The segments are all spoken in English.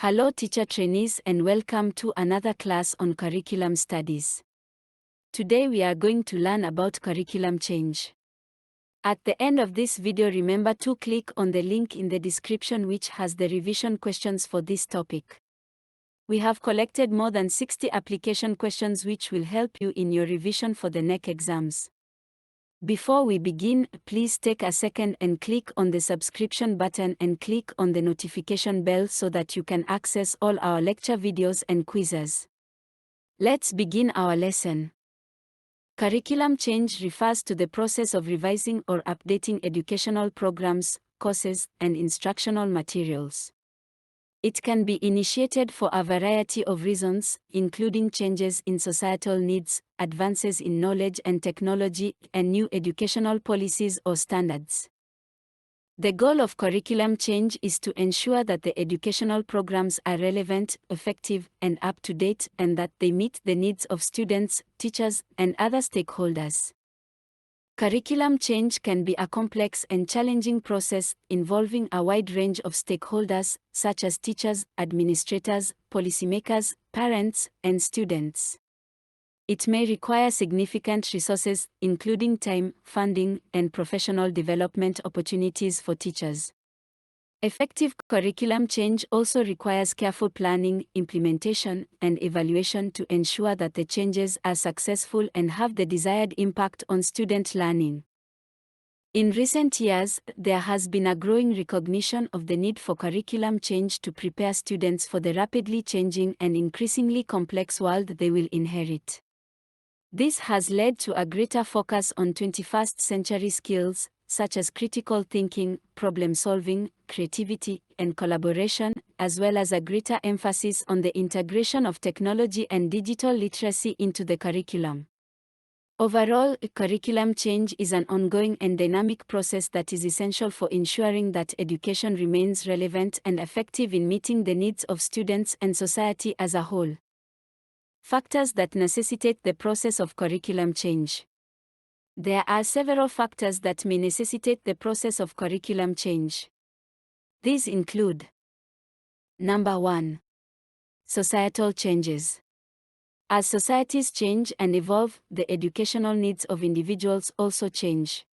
Hello teacher trainees and welcome to another class on curriculum studies. Today we are going to learn about curriculum change. At the end of this video, remember to click on the link in the description which has the revision questions for this topic. We have collected more than 60 application questions which will help you in your revision for the NEC exams. Before we begin, please take a second and click on the subscription button and click on the notification bell so that you can access all our lecture videos and quizzes. Let's begin our lesson. Curriculum change refers to the process of revising or updating educational programs, courses, and instructional materials. It can be initiated for a variety of reasons, including changes in societal needs, advances in knowledge and technology, and new educational policies or standards. The goal of curriculum change is to ensure that the educational programs are relevant, effective, and up-to-date, and that they meet the needs of students, teachers, and other stakeholders. Curriculum change can be a complex and challenging process involving a wide range of stakeholders, such as teachers, administrators, policymakers, parents, and students. It may require significant resources, including time, funding, and professional development opportunities for teachers. Effective curriculum change also requires careful planning, implementation, and evaluation to ensure that the changes are successful and have the desired impact on student learning. In recent years, there has been a growing recognition of the need for curriculum change to prepare students for the rapidly changing and increasingly complex world they will inherit. This has led to a greater focus on 21st century skills, such as critical thinking, problem-solving, creativity, and collaboration, as well as a greater emphasis on the integration of technology and digital literacy into the curriculum. Overall, curriculum change is an ongoing and dynamic process that is essential for ensuring that education remains relevant and effective in meeting the needs of students and society as a whole. Factors that necessitate the process of curriculum change. There are several factors that may necessitate the process of curriculum change. These include: Number 1. Societal changes. As societies change and evolve, the educational needs of individuals also change.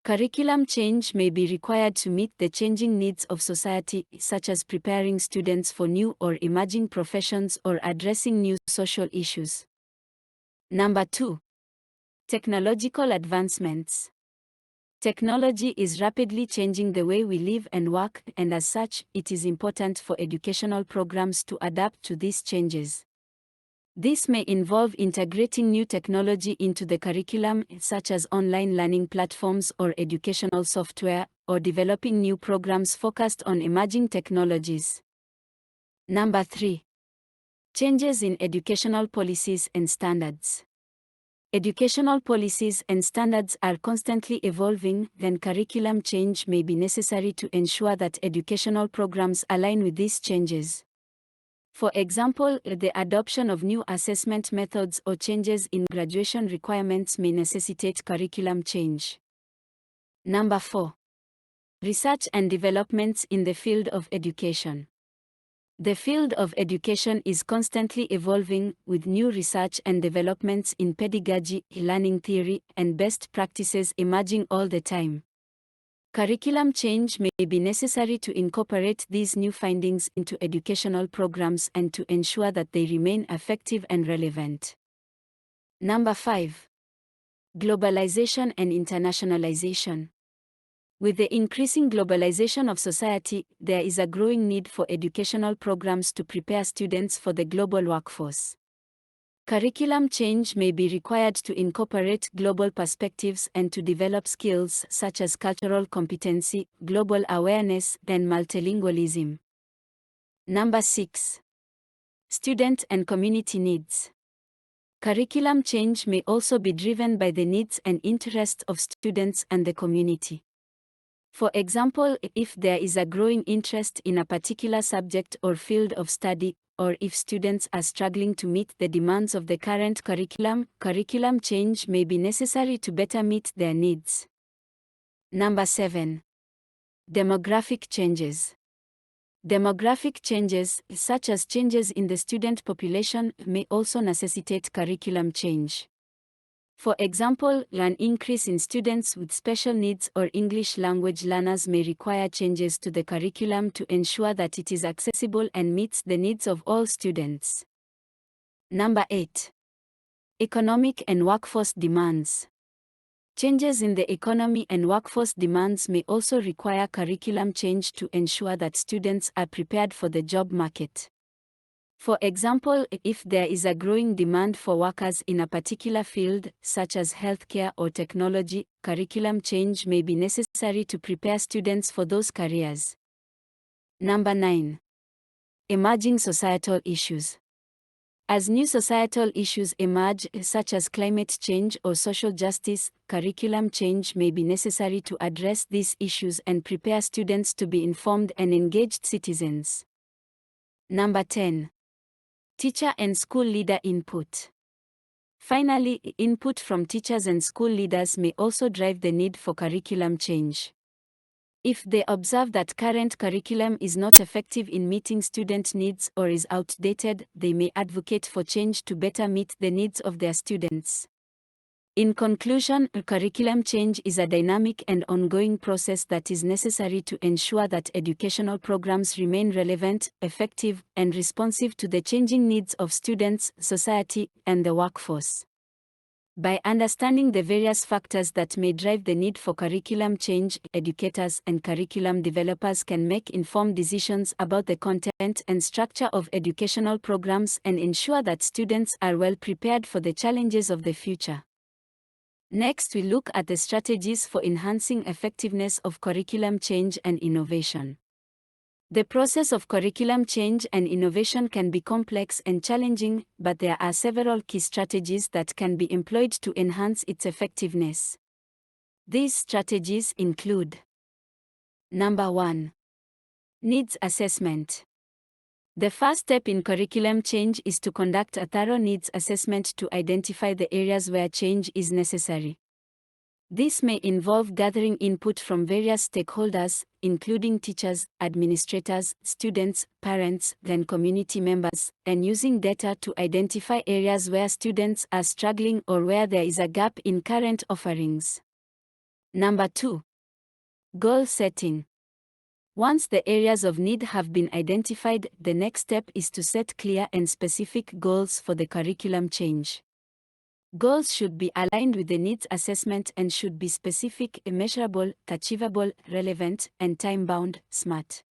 Curriculum change may be required to meet the changing needs of society, such as preparing students for new or emerging professions or addressing new social issues. Number 2. Technological advancements. Technology is rapidly changing the way we live and work, and as such, it is important for educational programs to adapt to these changes. This may involve integrating new technology into the curriculum, such as online learning platforms or educational software, or developing new programs focused on emerging technologies. Number 3. Changes in educational policies and standards. Educational policies and standards are constantly evolving, and curriculum change may be necessary to ensure that educational programs align with these changes. For example, the adoption of new assessment methods or changes in graduation requirements may necessitate curriculum change. Number 4. Research and developments in the field of education. The field of education is constantly evolving, with new research and developments in pedagogy, learning theory, and best practices emerging all the time. Curriculum change may be necessary to incorporate these new findings into educational programs and to ensure that they remain effective and relevant. Number 5. Globalization and internationalization. With the increasing globalization of society, there is a growing need for educational programs to prepare students for the global workforce. Curriculum change may be required to incorporate global perspectives and to develop skills such as cultural competency, global awareness, and multilingualism. Number 6. Student and community needs. Curriculum change may also be driven by the needs and interests of students and the community. For example, if there is a growing interest in a particular subject or field of study, or if students are struggling to meet the demands of the current curriculum, curriculum change may be necessary to better meet their needs. Number 7. Demographic changes. Demographic changes, such as changes in the student population, may also necessitate curriculum change. For example, an increase in students with special needs or English language learners may require changes to the curriculum to ensure that it is accessible and meets the needs of all students. Number 8. Economic and workforce demands. Changes in the economy and workforce demands may also require curriculum change to ensure that students are prepared for the job market. For example, if there is a growing demand for workers in a particular field, such as healthcare or technology, curriculum change may be necessary to prepare students for those careers. Number 9. Emerging societal issues. As new societal issues emerge, such as climate change or social justice, curriculum change may be necessary to address these issues and prepare students to be informed and engaged citizens. Number 10. Teacher and school leader input. Finally, input from teachers and school leaders may also drive the need for curriculum change. If they observe that current curriculum is not effective in meeting student needs or is outdated, they may advocate for change to better meet the needs of their students. In conclusion, curriculum change is a dynamic and ongoing process that is necessary to ensure that educational programs remain relevant, effective, and responsive to the changing needs of students, society, and the workforce. By understanding the various factors that may drive the need for curriculum change, educators and curriculum developers can make informed decisions about the content and structure of educational programs and ensure that students are well prepared for the challenges of the future. Next, we look at the strategies for enhancing effectiveness of curriculum change and innovation. The process of curriculum change and innovation can be complex and challenging, but there are several key strategies that can be employed to enhance its effectiveness. These strategies include: Number 1. Needs assessment. The first step in curriculum change is to conduct a thorough needs assessment to identify the areas where change is necessary. This may involve gathering input from various stakeholders, including teachers, administrators, students, parents, and community members, and using data to identify areas where students are struggling or where there is a gap in current offerings. Number 2. Goal setting. Once the areas of need have been identified, the next step is to set clear and specific goals for the curriculum change. Goals should be aligned with the needs assessment and should be specific, measurable, achievable, relevant, and time-bound, SMART.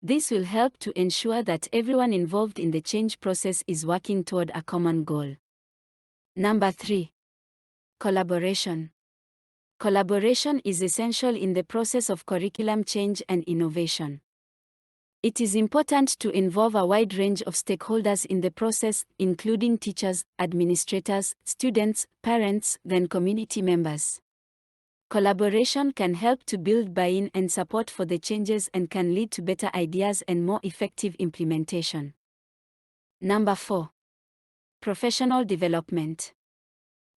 This will help to ensure that everyone involved in the change process is working toward a common goal. Number 3. Collaboration. Collaboration is essential in the process of curriculum change and innovation. It is important to involve a wide range of stakeholders in the process, including teachers, administrators, students, parents, and community members. Collaboration can help to build buy-in and support for the changes and can lead to better ideas and more effective implementation. Number 4. Professional development.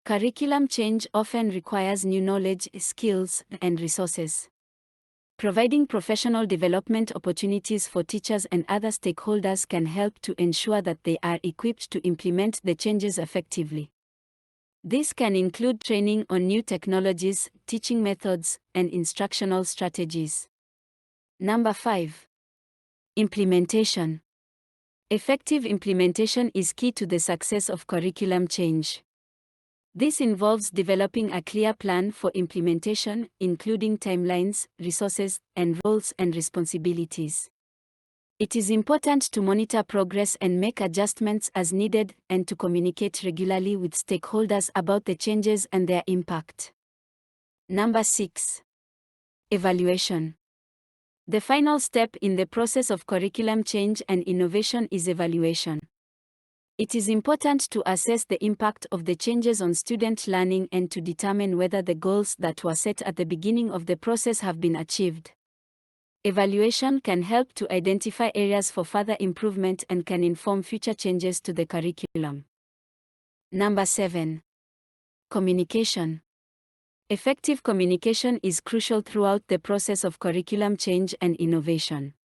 Curriculum change often requires new knowledge, skills, and resources. Providing professional development opportunities for teachers and other stakeholders can help to ensure that they are equipped to implement the changes effectively. This can include training on new technologies, teaching methods, and instructional strategies. Number 5. Implementation. Effective implementation is key to the success of curriculum change. This involves developing a clear plan for implementation, including timelines, resources, and roles and responsibilities. It is important to monitor progress and make adjustments as needed, and to communicate regularly with stakeholders about the changes and their impact. Number 6. Evaluation. The final step in the process of curriculum change and innovation is evaluation. It is important to assess the impact of the changes on student learning and to determine whether the goals that were set at the beginning of the process have been achieved. Evaluation can help to identify areas for further improvement and can inform future changes to the curriculum. Number 7. Communication. Effective communication is crucial throughout the process of curriculum change and innovation.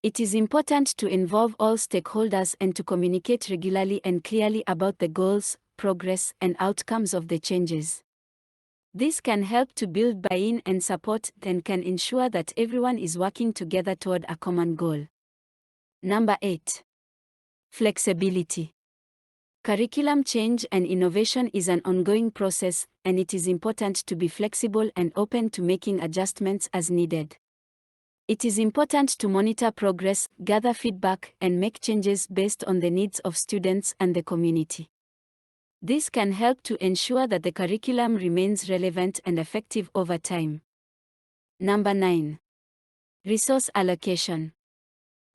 It is important to involve all stakeholders and to communicate regularly and clearly about the goals, progress, and outcomes of the changes. This can help to build buy-in and support and can ensure that everyone is working together toward a common goal. Number 8. Flexibility. Curriculum change and innovation is an ongoing process, and it is important to be flexible and open to making adjustments as needed. It is important to monitor progress, gather feedback, and make changes based on the needs of students and the community. This can help to ensure that the curriculum remains relevant and effective over time. Number 9. Resource allocation.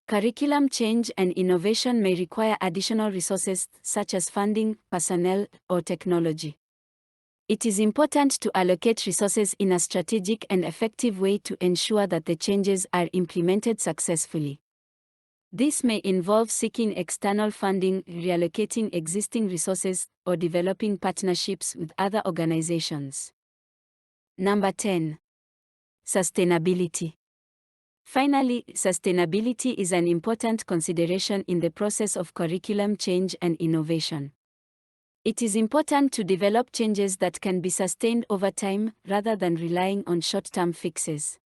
Curriculum change and innovation may require additional resources such as funding, personnel, or technology. It is important to allocate resources in a strategic and effective way to ensure that the changes are implemented successfully. This may involve seeking external funding, reallocating existing resources, or developing partnerships with other organizations. Number 10. Sustainability. Finally, sustainability is an important consideration in the process of curriculum change and innovation. It is important to develop changes that can be sustained over time rather than relying on short-term fixes.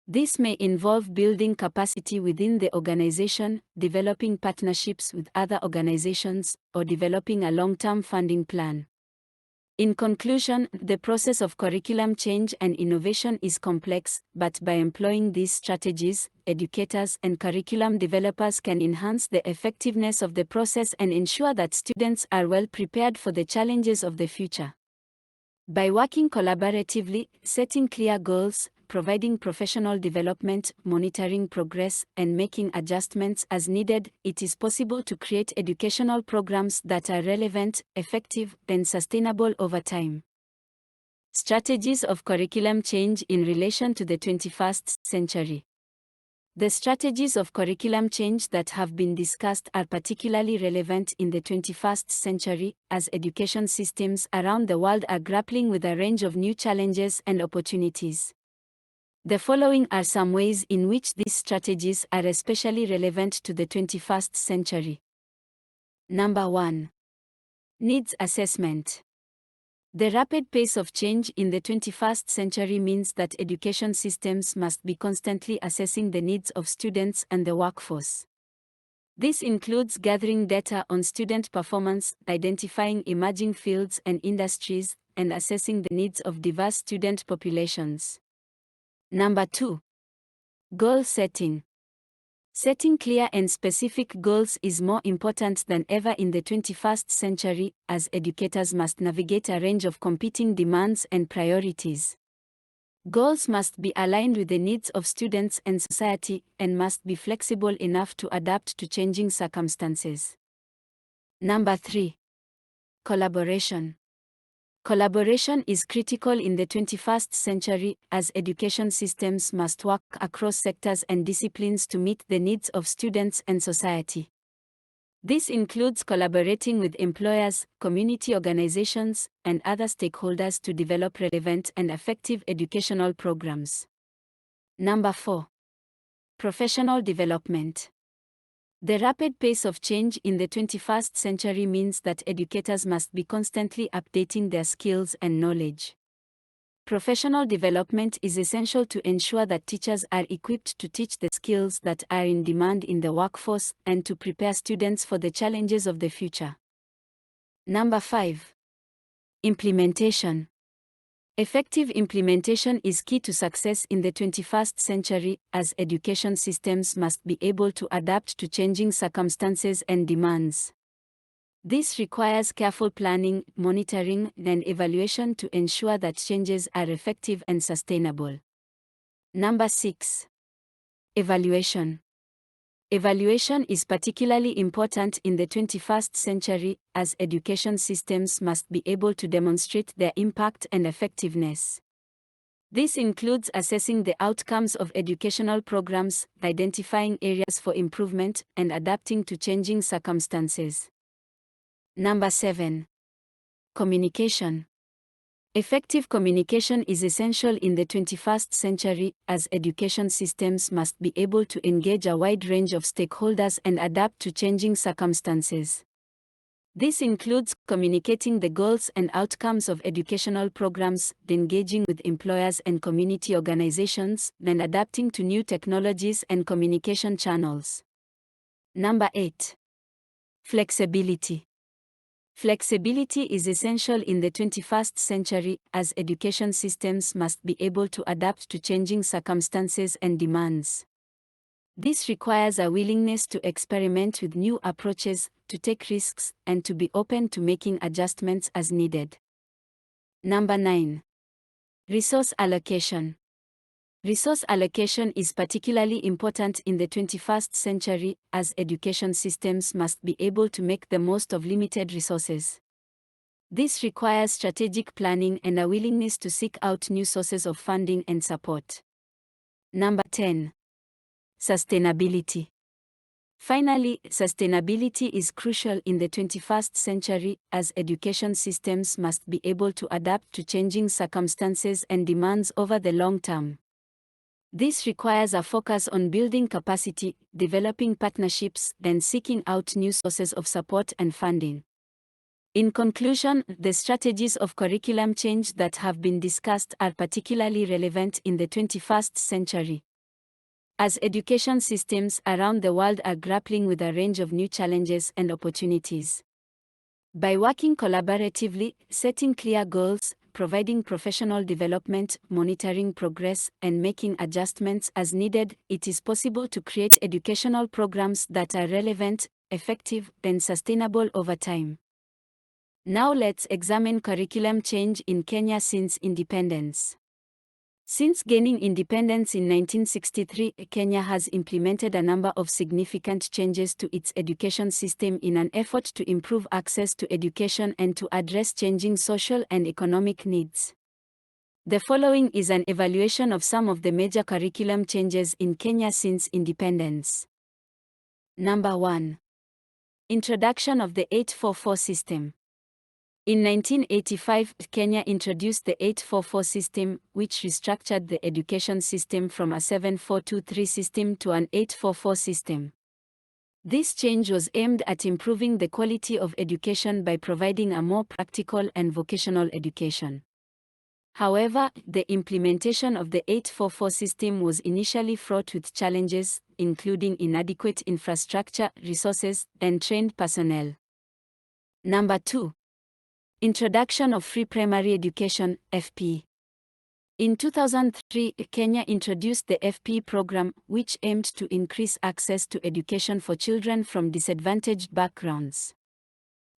This may involve building capacity within the organization, developing partnerships with other organizations, or developing a long-term funding plan. In conclusion, the process of curriculum change and innovation is complex, but by employing these strategies, educators and curriculum developers can enhance the effectiveness of the process and ensure that students are well prepared for the challenges of the future. By working collaboratively, setting clear goals, providing professional development, monitoring progress, and making adjustments as needed, it is possible to create educational programs that are relevant, effective, and sustainable over time. Strategies of curriculum change in relation to the 21st century. The strategies of curriculum change that have been discussed are particularly relevant in the 21st century, as education systems around the world are grappling with a range of new challenges and opportunities. The following are some ways in which these strategies are especially relevant to the 21st century. Number 1. Needs assessment. The rapid pace of change in the 21st century means that education systems must be constantly assessing the needs of students and the workforce. This includes gathering data on student performance, identifying emerging fields and industries, and assessing the needs of diverse student populations. Number 2. Goal setting. Setting clear and specific goals is more important than ever in the 21st century, as educators must navigate a range of competing demands and priorities. Goals must be aligned with the needs of students and society, and must be flexible enough to adapt to changing circumstances. Number 3. Collaboration. Collaboration is critical in the 21st century, as education systems must work across sectors and disciplines to meet the needs of students and society. This includes collaborating with employers, community organizations, and other stakeholders to develop relevant and effective educational programs. Number 4. Professional development. The rapid pace of change in the 21st century means that educators must be constantly updating their skills and knowledge. Professional development is essential to ensure that teachers are equipped to teach the skills that are in demand in the workforce and to prepare students for the challenges of the future. Number 5. Implementation. Effective implementation is key to success in the 21st century, as education systems must be able to adapt to changing circumstances and demands. This requires careful planning, monitoring, and evaluation to ensure that changes are effective and sustainable. Number 6. Evaluation. Evaluation is particularly important in the 21st century, as education systems must be able to demonstrate their impact and effectiveness. This includes assessing the outcomes of educational programs, identifying areas for improvement, and adapting to changing circumstances. Number 7. Communication. Effective communication is essential in the 21st century, as education systems must be able to engage a wide range of stakeholders and adapt to changing circumstances. This includes communicating the goals and outcomes of educational programs, engaging with employers and community organizations, and adapting to new technologies and communication channels. Number 8. Flexibility. Flexibility is essential in the 21st century, as education systems must be able to adapt to changing circumstances and demands. This requires a willingness to experiment with new approaches, to take risks, and to be open to making adjustments as needed. Number 9. Resource allocation. Resource allocation is particularly important in the 21st century, as education systems must be able to make the most of limited resources. This requires strategic planning and a willingness to seek out new sources of funding and support. Number 10. Sustainability. Finally, sustainability is crucial in the 21st century, as education systems must be able to adapt to changing circumstances and demands over the long term. This requires a focus on building capacity, developing partnerships, and seeking out new sources of support and funding. In conclusion, the strategies of curriculum change that have been discussed are particularly relevant in the 21st century, as education systems around the world are grappling with a range of new challenges and opportunities. By working collaboratively, setting clear goals, providing professional development, monitoring progress, and making adjustments as needed, it is possible to create educational programs that are relevant, effective, and sustainable over time. Now let's examine curriculum change in Kenya since independence. Since gaining independence in 1963, Kenya has implemented a number of significant changes to its education system in an effort to improve access to education and to address changing social and economic needs. The following is an evaluation of some of the major curriculum changes in Kenya since independence. Number 1. Introduction of the 844 system. In 1985, Kenya introduced the 844 system, which restructured the education system from a 7423 system to an 844 system. This change was aimed at improving the quality of education by providing a more practical and vocational education. However, the implementation of the 844 system was initially fraught with challenges, including inadequate infrastructure, resources, and trained personnel. Number 2. Introduction of Free Primary Education, FP. In 2003, Kenya introduced the FP program, which aimed to increase access to education for children from disadvantaged backgrounds.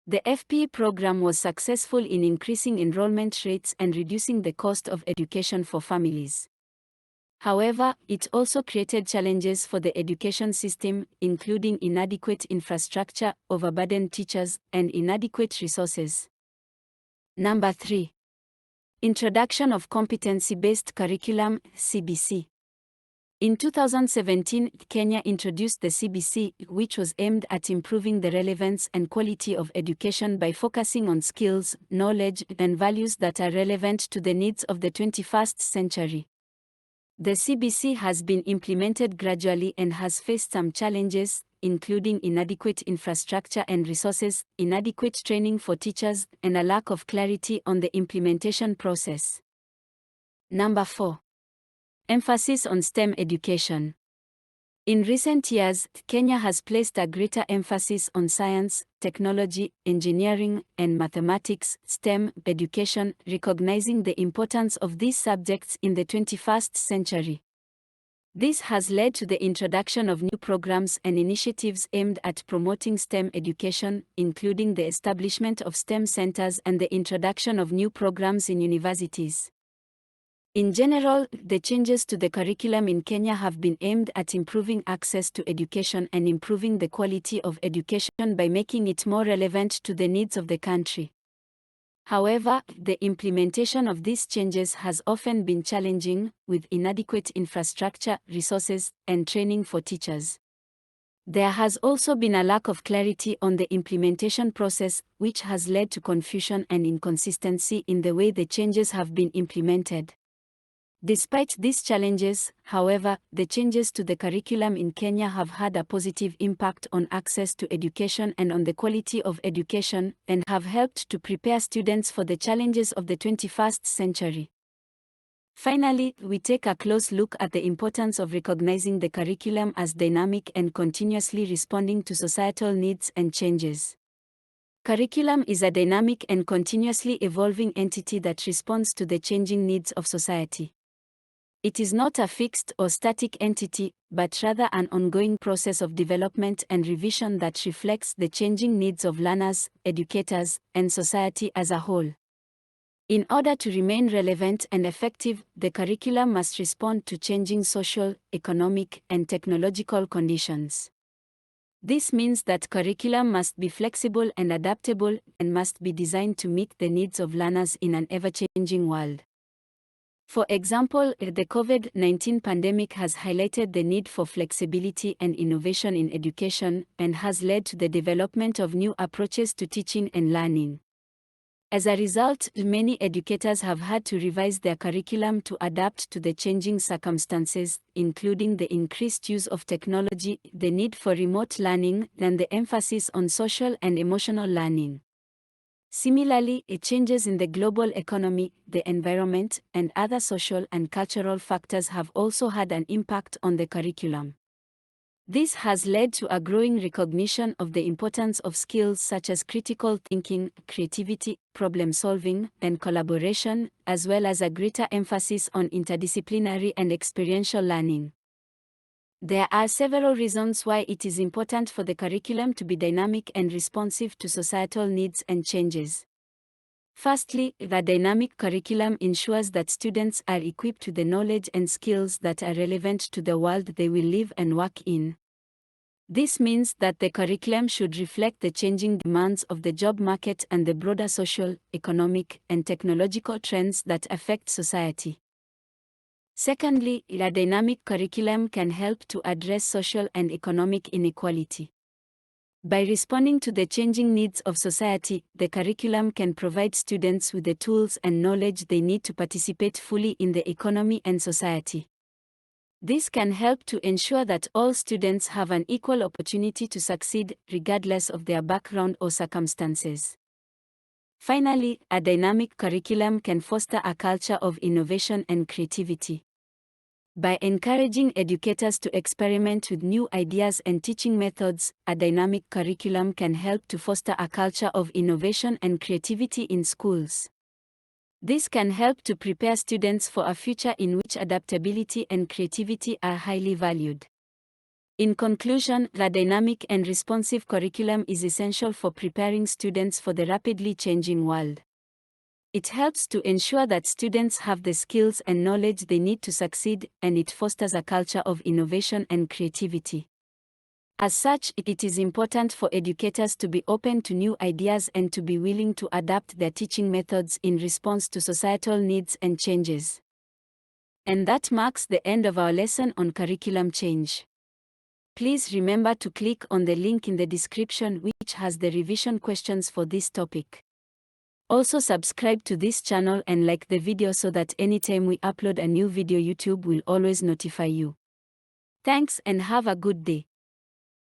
The FP program was successful in increasing enrollment rates and reducing the cost of education for families. However, it also created challenges for the education system, including inadequate infrastructure, overburdened teachers, and inadequate resources. Number 3. Introduction of Competency-Based Curriculum, CBC. In 2017, Kenya introduced the CBC, which was aimed at improving the relevance and quality of education by focusing on skills, knowledge, and values that are relevant to the needs of the 21st century. The CBC has been implemented gradually and has faced some challenges, including inadequate infrastructure and resources, inadequate training for teachers, and a lack of clarity on the implementation process. Number 4. Emphasis on STEM education. In recent years, Kenya has placed a greater emphasis on science, technology, engineering, and mathematics, STEM education, recognizing the importance of these subjects in the 21st century. This has led to the introduction of new programs and initiatives aimed at promoting STEM education, including the establishment of STEM centers and the introduction of new programs in universities. In general, the changes to the curriculum in Kenya have been aimed at improving access to education and improving the quality of education by making it more relevant to the needs of the country. However, the implementation of these changes has often been challenging, with inadequate infrastructure, resources, and training for teachers. There has also been a lack of clarity on the implementation process, which has led to confusion and inconsistency in the way the changes have been implemented. Despite these challenges, however, the changes to the curriculum in Kenya have had a positive impact on access to education and on the quality of education, and have helped to prepare students for the challenges of the 21st century. Finally, we take a close look at the importance of recognizing the curriculum as dynamic and continuously responding to societal needs and changes. Curriculum is a dynamic and continuously evolving entity that responds to the changing needs of society. It is not a fixed or static entity, but rather an ongoing process of development and revision that reflects the changing needs of learners, educators, and society as a whole. In order to remain relevant and effective, the curriculum must respond to changing social, economic, and technological conditions. This means that curriculum must be flexible and adaptable, and must be designed to meet the needs of learners in an ever-changing world. For example, the COVID-19 pandemic has highlighted the need for flexibility and innovation in education, and has led to the development of new approaches to teaching and learning. As a result, many educators have had to revise their curriculum to adapt to the changing circumstances, including the increased use of technology, the need for remote learning, and the emphasis on social and emotional learning. Similarly, changes in the global economy, the environment, and other social and cultural factors have also had an impact on the curriculum. This has led to a growing recognition of the importance of skills such as critical thinking, creativity, problem-solving, and collaboration, as well as a greater emphasis on interdisciplinary and experiential learning. There are several reasons why it is important for the curriculum to be dynamic and responsive to societal needs and changes. Firstly, the dynamic curriculum ensures that students are equipped with the knowledge and skills that are relevant to the world they will live and work in. This means that the curriculum should reflect the changing demands of the job market and the broader social, economic, and technological trends that affect society. Secondly, a dynamic curriculum can help to address social and economic inequality. By responding to the changing needs of society, the curriculum can provide students with the tools and knowledge they need to participate fully in the economy and society. This can help to ensure that all students have an equal opportunity to succeed, regardless of their background or circumstances. Finally, a dynamic curriculum can foster a culture of innovation and creativity. By encouraging educators to experiment with new ideas and teaching methods, a dynamic curriculum can help to foster a culture of innovation and creativity in schools. This can help to prepare students for a future in which adaptability and creativity are highly valued. In conclusion, the dynamic and responsive curriculum is essential for preparing students for the rapidly changing world. It helps to ensure that students have the skills and knowledge they need to succeed, and it fosters a culture of innovation and creativity. As such, it is important for educators to be open to new ideas and to be willing to adapt their teaching methods in response to societal needs and changes. And that marks the end of our lesson on curriculum change. Please remember to click on the link in the description which has the revision questions for this topic. Also subscribe to this channel and like the video so that anytime we upload a new video YouTube will always notify you. Thanks and have a good day.